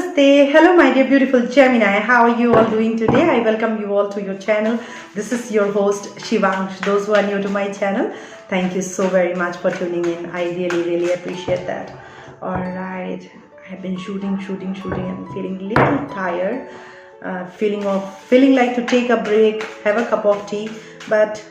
Namaste. Hello my dear beautiful Gemini. How are you all doing today? I welcome you all to your channel. This is your host Shivangsh. Those who are new to my channel, thank you so very much for tuning in. I really appreciate that. Alright, I have been shooting and feeling a little tired. Feeling like to take a break, have a cup of tea, but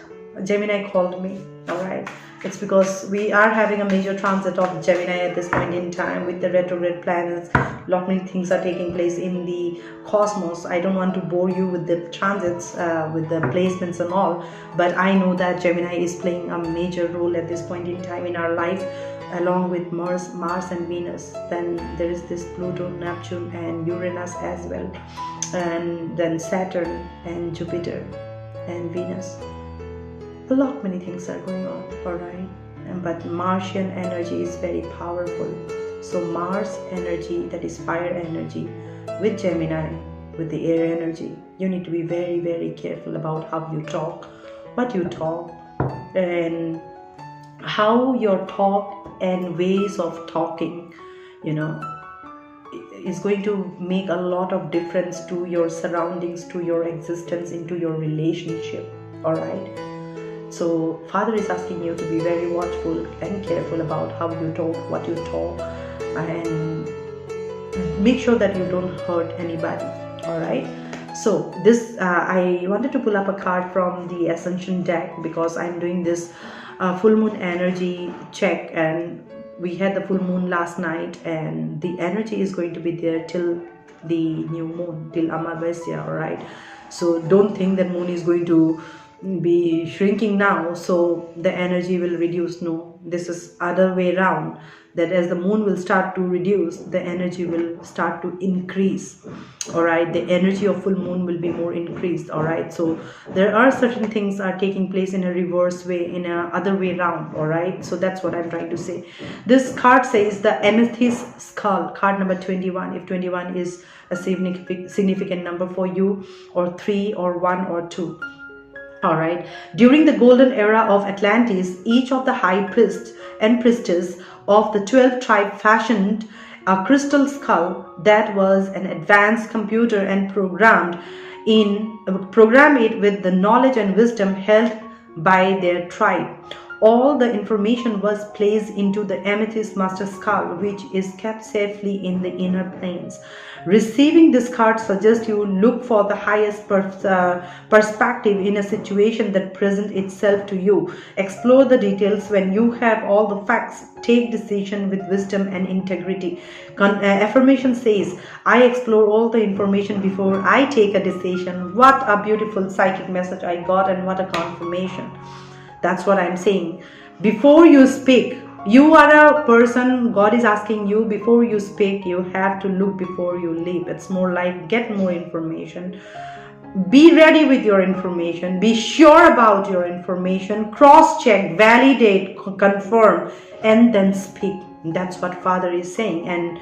Gemini called me. Alright. It's because we are having a major transit of Gemini at this point in time with the retrograde planets. A lot many things are taking place in the cosmos. I don't want to bore you with the transits, with the placements and all, but I know that Gemini is playing a major role at this point in time in our life, along with Mars and Venus. Then there is this Pluto, Neptune and Uranus as well, and then Saturn and Jupiter and Venus. A lot many things are going on, alright, but Martian energy is very powerful. So Mars energy, that is fire energy, with Gemini, with the air energy, you need to be very careful about how you talk, what you talk, and how your talk and ways of talking, is going to make a lot of difference to your surroundings, to your existence, into your relationship, alright. So Father is asking you to be very watchful and careful about how you talk, what you talk, and make sure that you don't hurt anybody. Alright. So this I wanted to pull up a card from the Ascension deck because I'm doing this full moon energy check, and we had the full moon last night, and the energy is going to be there till the new moon, till Amavasya. Alright. So don't think that moon is going to be shrinking now, so the energy will reduce. No, this is other way around, that as the moon will start to reduce, the energy will start to increase. All right, the energy of full moon will be more increased. All right, so there are certain things are taking place in a reverse way, in a other way around. All right, so that's what I'm trying to say. This card says the amethyst skull, card number 21. If 21 is a significant number for you, or 3 or 1 or 2. Alright, during the golden era of Atlantis, each of the high priest and priestess of the 12 tribe fashioned a crystal skull that was an advanced computer and program it with the knowledge and wisdom held by their tribe. All the information was placed into the amethyst master skull, which is kept safely in the inner planes. Receiving this card suggests you look for the highest perspective in a situation that presents itself to you. Explore the details when you have all the facts. Take decision with wisdom and integrity. Affirmation says, I explore all the information before I take a decision. What a beautiful psychic message I got, and what a confirmation. That's what I'm saying. Before you speak, you are a person, God is asking you, before you speak, you have to look before you leap. It's more like get more information. Be ready with your information. Be sure about your information. Cross-check, validate, confirm, and then speak. That's what Father is saying. And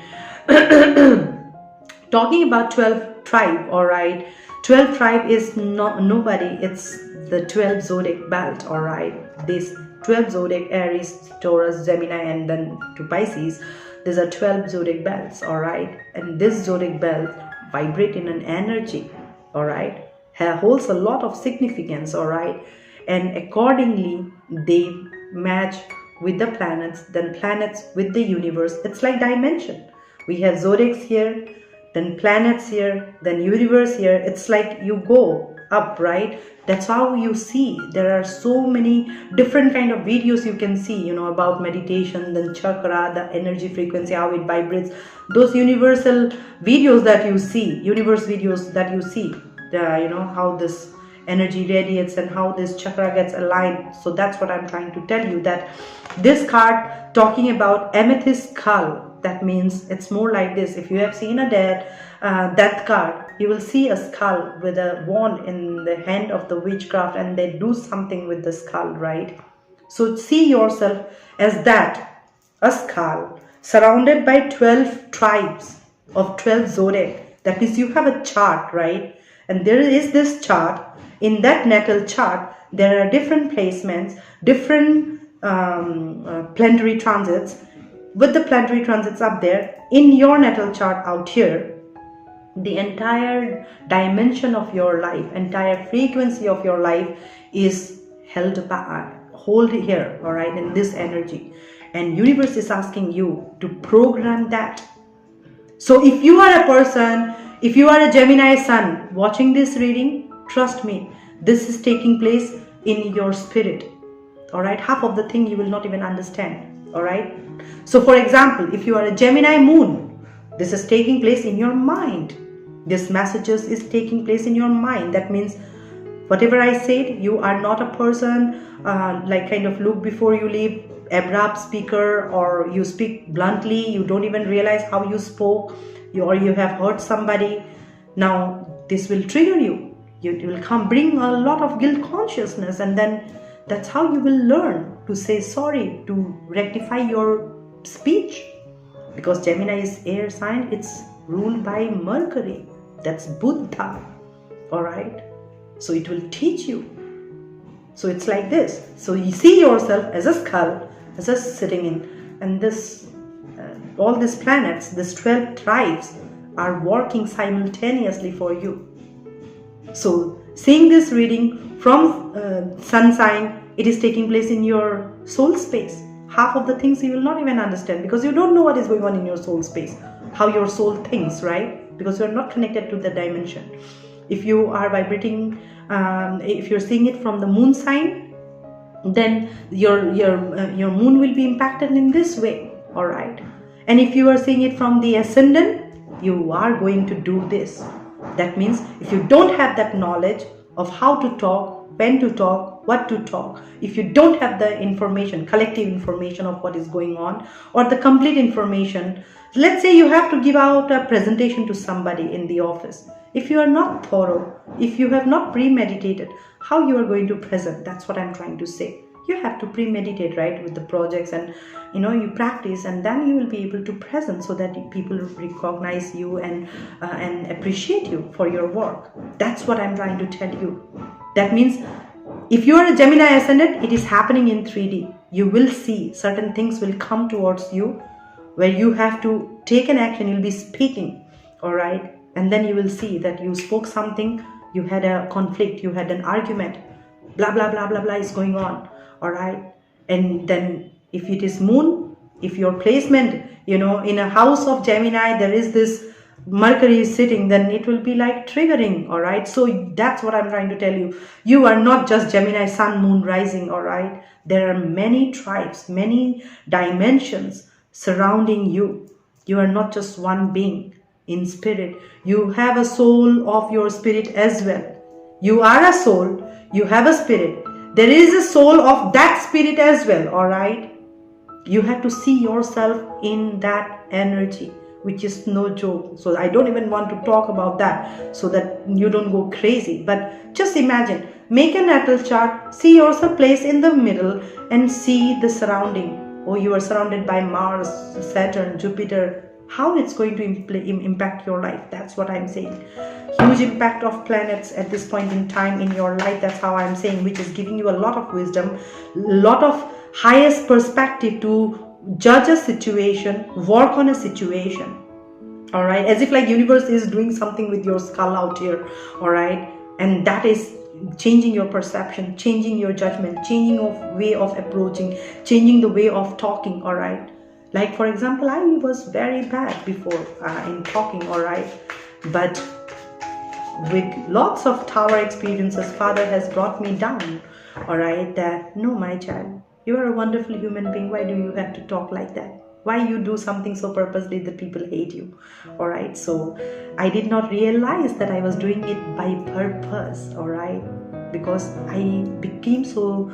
talking about 12 tribe, alright. 12 tribe is not nobody. It's the 12 zodiac belt, alright. This 12 zodiac, Aries, Taurus, Gemini, and then to Pisces. These are 12 zodiac belts, alright. And this zodiac belt vibrate in an energy, alright, holds a lot of significance, alright. And accordingly, they match with the planets, then planets with the universe. It's like dimension. We have zodiacs here, then planets here, then universe here. It's like you go up, right? That's how you see. There are so many different kind of videos you can see, about meditation, then chakra, the energy frequency, how it vibrates. Those universal videos that you see, how this energy radiates and how this chakra gets aligned. So that's what I'm trying to tell you, that this card talking about amethyst skull, that means it's more like this. If you have seen a death card, you will see a skull with a wand in the hand of the witchcraft, and they do something with the skull, right? So see yourself as that, a skull surrounded by 12 tribes of 12 zodiac. That means you have a chart, right? And there is this chart. In that natal chart, there are different placements, different planetary transits. With the planetary transits up there, in your natal chart out here, The entire dimension of your life, entire frequency of your life is held back, hold here, all right, in this energy. And universe is asking you to program that. So if you are a person, if you are a Gemini sun watching this reading, trust me, this is taking place in your spirit, all right? Half of the thing you will not even understand, all right? So for example, if you are a Gemini moon, this is taking place in your mind. This messages is taking place in your mind. That means whatever I said, you are not a person like kind of look before you leave, abrupt speaker, or you speak bluntly, you don't even realize how you spoke, or you have hurt somebody. Now this will trigger you. You will bring a lot of guilt consciousness, and then that's how you will learn to say sorry, to rectify your speech. Because Gemini is air sign, it's ruled by Mercury, that's Buddha, all right? So it will teach you. So it's like this. So you see yourself as a skull, as a sitting in, and this all these planets, these 12 tribes are working simultaneously for you. So seeing this reading from sun sign, it is taking place in your soul space. Half of the things you will not even understand, because you don't know what is going on in your soul space, how your soul thinks, right? Because you are not connected to the dimension. If you are vibrating, if you're seeing it from the moon sign, then your moon will be impacted in this way, all right? And if you are seeing it from the ascendant, you are going to do this. That means if you don't have that knowledge of how to talk, when to talk, what to talk, if you don't have the information, collective information of what is going on, or the complete information, let's say you have to give out a presentation to somebody in the office. If you are not thorough, if you have not premeditated how you are going to present, that's what I'm trying to say. You have to premeditate, right, with the projects, and you practice, and then you will be able to present so that people recognize you and appreciate you for your work. That's what I'm trying to tell you. That means if you are a Gemini ascendant, it is happening in 3D. You will see certain things will come towards you where you have to take an action. You'll be speaking, all right? And then you will see that you spoke something, you had a conflict, you had an argument, blah, blah, blah, blah, blah is going on, all right? And then if it is moon, if your placement, in a house of Gemini, there is this Mercury is sitting, then it will be like triggering, all right? So that's what I'm trying to tell you. You are not just Gemini sun, moon, rising, all right? There are many tribes, many dimensions surrounding you. You are not just one being in spirit. You have a soul of your spirit as well. You are a soul, you have a spirit. There is a soul of that spirit as well, all right? You have to see yourself in that energy, which is no joke. So I don't even want to talk about that so that you don't go crazy. But just imagine, make a natal chart, see yourself placed in the middle and see the surrounding. Oh, you are surrounded by Mars, Saturn, Jupiter. How it's going to impact your life. That's what I'm saying. Huge impact of planets at this point in time in your life. That's how I'm saying, which is giving you a lot of wisdom, a lot of highest perspective to judge a situation, work on a situation, all right? As if like universe is doing something with your skull out here, all right? And that is changing your perception, changing your judgment, changing your way of approaching, changing the way of talking, all right? Like for example, I was very bad before in talking, all right? But with lots of tower experiences, Father has brought me down, all right? That, no, my child, you are a wonderful human being. Why do you have to talk like that? Why you do something so purposely that people hate you? All right. So I did not realize that I was doing it by purpose. All right. Because I became so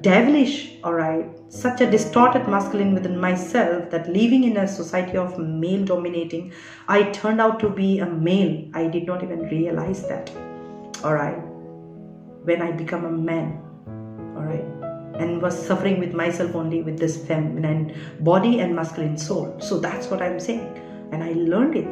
devilish. All right. Such a distorted masculine within myself that living in a society of male dominating, I turned out to be a male. I did not even realize that. All right. When I become a man. All right. And was suffering with myself only with this feminine body and masculine soul. So that's what I'm saying. And I learned it.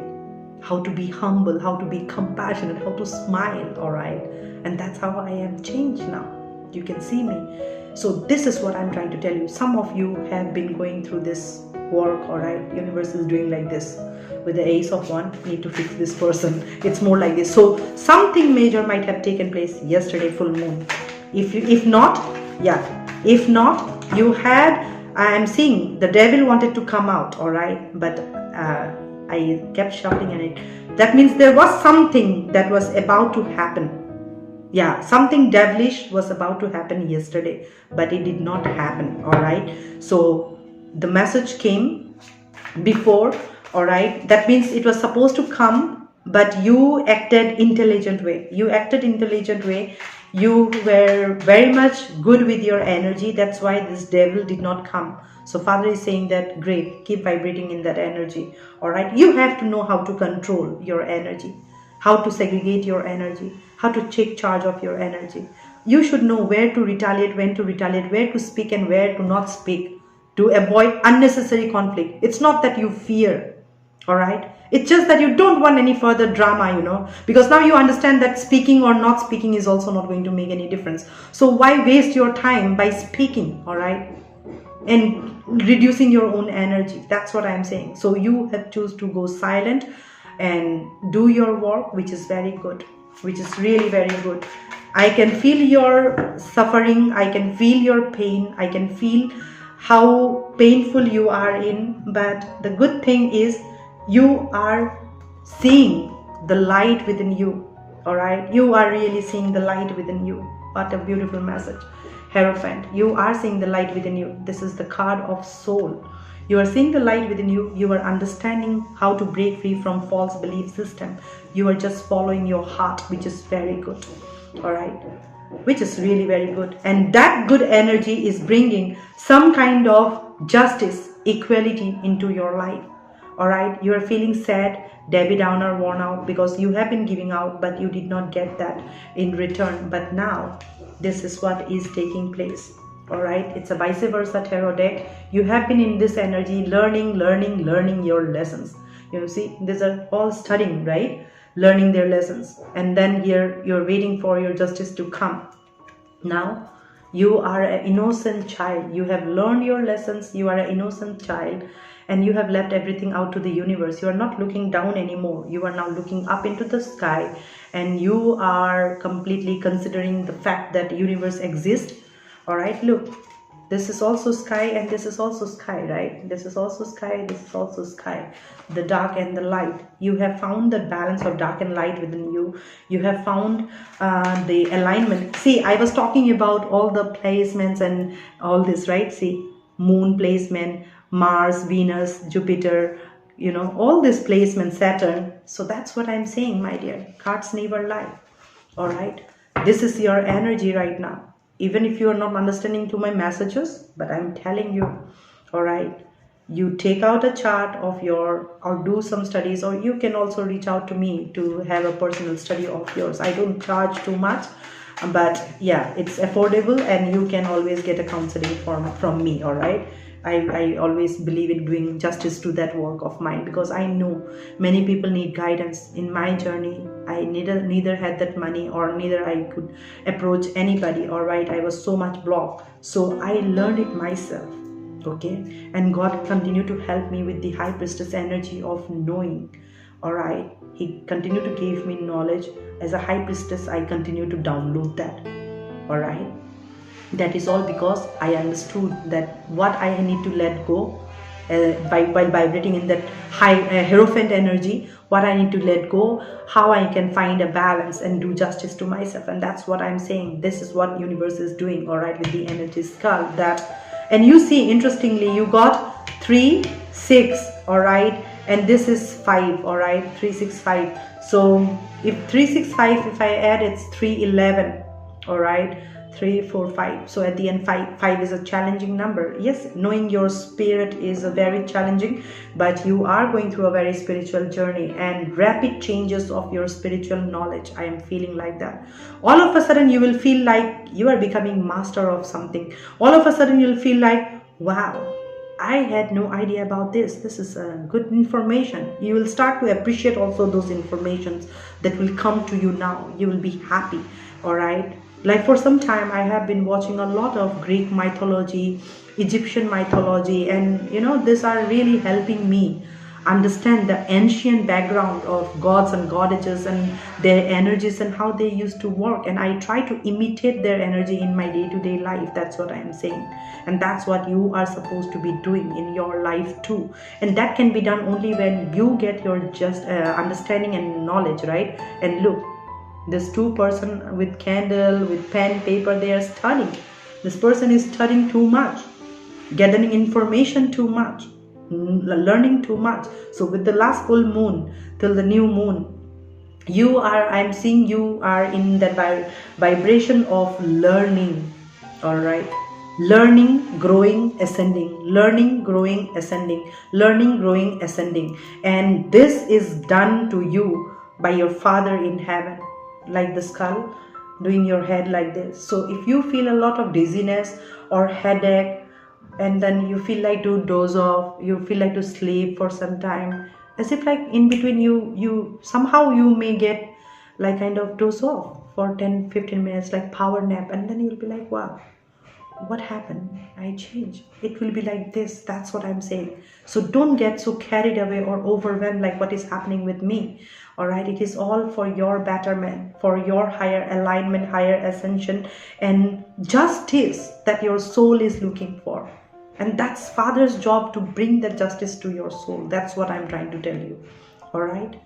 How to be humble, how to be compassionate, how to smile, all right? And that's how I am changed now. You can see me. So this is what I'm trying to tell you. Some of you have been going through this work, all right? Universe is doing like this with the Ace of Wands. Need to fix this person. It's more like this. So something major might have taken place yesterday, full moon. If not, you had, I am seeing the devil wanted to come out, all right? But I kept shouting at it. That means there was something that was about to happen. Yeah, something devilish was about to happen yesterday, but it did not happen, all right? So the message came before, all right? That means it was supposed to come, but you acted intelligent way. You acted intelligent way. You were very much good with your energy. That's why this devil did not come. So Father is saying that, great, keep vibrating in that energy, all right? You have to know how to control your energy, how to segregate your energy, how to take charge of your energy. You should know where to retaliate, when to retaliate, where to speak and where to not speak, to avoid unnecessary conflict. It's not that you fear, all right? It's just that you don't want any further drama, you know, because now you understand that speaking or not speaking is also not going to make any difference. So why waste your time by speaking, all right, and reducing your own energy? That's what I'm saying. So you have choose to go silent and do your work, which is very good, which is really very good. I can feel your suffering, I can feel your pain, I can feel how painful you are in, but the good thing is you are seeing the light within you, all right? You are really seeing the light within you. What a beautiful message. Hierophant, you are seeing the light within you. This is the card of soul. You are seeing the light within you. You are understanding how to break free from false belief system. You are just following your heart, which is very good, all right? Which is really very good. And that good energy is bringing some kind of justice, equality into your life, all right? You are feeling sad, Debbie Downer, worn out, because you have been giving out, but you did not get that in return. But now, this is what is taking place. All right, it's a vice versa tarot deck. You have been in this energy, learning your lessons. You see, these are all studying, right? Learning their lessons. And then here you're waiting for your justice to come. Now you are an innocent child. You have learned your lessons. You are an innocent child, and you have left everything out to the universe. You are not looking down anymore. You are now looking up into the sky, and you are completely considering the fact that universe exists. All right, look, this is also sky and this is also sky, right? This is also sky, this is also sky. The dark and the light. You have found the balance of dark and light within you. You have found the alignment. See, I was talking about all the placements and all this, right? See, moon placement, Mars, Venus, Jupiter, you know, all this placement, Saturn. So that's what I'm saying, my dear. Cards never lie. All right. This is your energy right now. Even if you are not understanding to my messages, but I'm telling you, all right, you take out a chart of your, or do some studies, or you can also reach out to me to have a personal study of yours. I don't charge too much, but yeah, it's affordable, and you can always get a counseling from me, all right? I always believe in doing justice to that work of mine, because I know many people need guidance. In my journey, I neither had that money, or neither I could approach anybody, all right? I was so much blocked. So I learned it myself, okay? And God continued to help me with the High Priestess energy of knowing, all right? He continued to give me knowledge. As a High Priestess, I continue to download that, all right? That is all because I understood that what I need to let go while vibrating in that high Hierophant energy, what I need to let go, how I can find a balance and do justice to myself. And that's what I'm saying. This is what universe is doing, all right, with the energy skull. That, and you see, interestingly, you got 3, 6, all right, and this is 5, all right, 3, 6, 5. So if 3, 6, 5, if I add, it's 3, 11, all right. 3, 4, 5. So at the end, 5 is a challenging number. Yes, knowing your spirit is a very challenging, but you are going through a very spiritual journey and rapid changes of your spiritual knowledge. I am feeling like that. All of a sudden, you will feel like you are becoming master of something. All of a sudden, you'll feel like, wow, I had no idea about this. This is good information. You will start to appreciate also those informations that will come to you now. You will be happy, all right? Like for some time I have been watching a lot of Greek mythology, Egyptian mythology, and these are really helping me understand the ancient background of gods and goddesses and their energies and how they used to work, and I try to imitate their energy in my day-to-day life. That's what I am saying, and that's what you are supposed to be doing in your life too. And that can be done only when you get your just understanding and knowledge, right? And look, this two person with candle, with pen, paper, they are studying. This person is studying too much, gathering information too much, learning too much. So with the last full moon till the new moon, I'm seeing you are in that vibration of learning. All right. Learning, growing, ascending, learning, growing, ascending, learning, growing, ascending. And this is done to you by your Father in heaven, like the skull doing your head like this. So if you feel a lot of dizziness or headache, and then you feel like to doze off, you feel like to sleep for some time, as if like in between you somehow you may get like kind of doze off for 10-15 minutes, like power nap, and then you'll be like, wow, what happened? I changed. It will be like this. That's what I'm saying. So don't get so carried away or overwhelmed like what is happening with me. All right. It is all for your betterment, for your higher alignment, higher ascension, and justice that your soul is looking for. And that's Father's job, to bring the justice to your soul. That's what I'm trying to tell you. All right.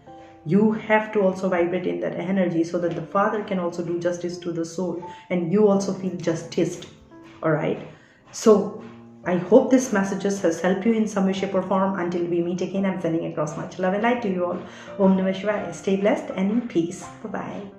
You have to also vibrate in that energy so that the Father can also do justice to the soul, and you also feel justiced. All right. So I hope this messages has helped you in some way, shape or form. Until we meet again, I'm sending across much love and light to you all. Om Namah Shivaya. Stay blessed and in peace. Bye-bye.